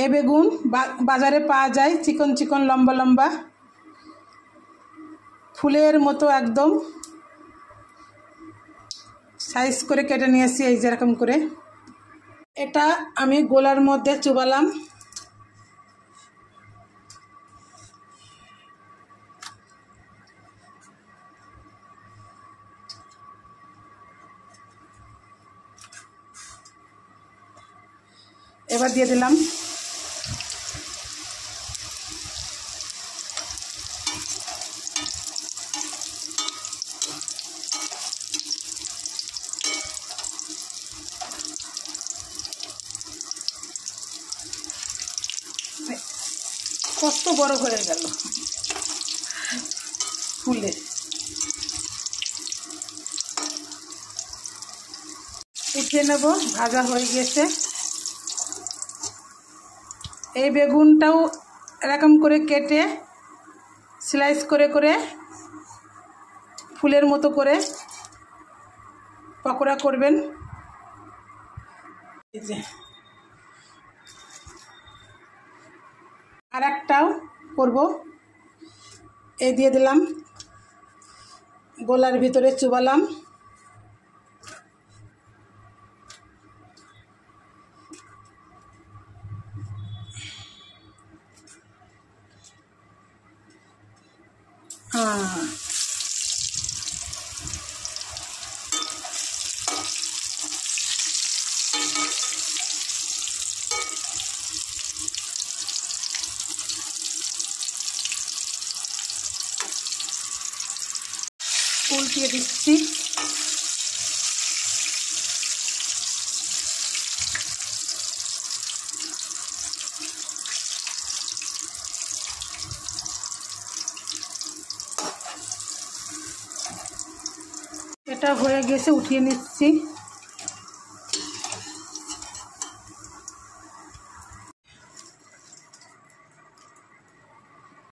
এ বেগুন বাজারে পাওয়া যায় চিকন চিকন লম্বা লম্বা ফুলের মতো একদম সাইজ করে কেটে নিয়েছি এই যেরকম করে। এটা আমি গোলার মধ্যে চুবালাম। এবার দিয়ে দিলাম কত বড় হয়ে গেল ফুলে। উঠিয়ে নেব, ভাজা হয়ে গেছে। এই বেগুনটাও এরকম করে কেটে স্লাইস করে করে ফুলের মতো করে পকোড়া করবেন। এই যে আর একটাও করব, এই দিয়ে দিলাম, গোলার ভিতরে চুবালাম। উল্টিয়ে দিচ্ছি। এটা হয়ে গেছে, উঠিয়ে নিচ্ছি।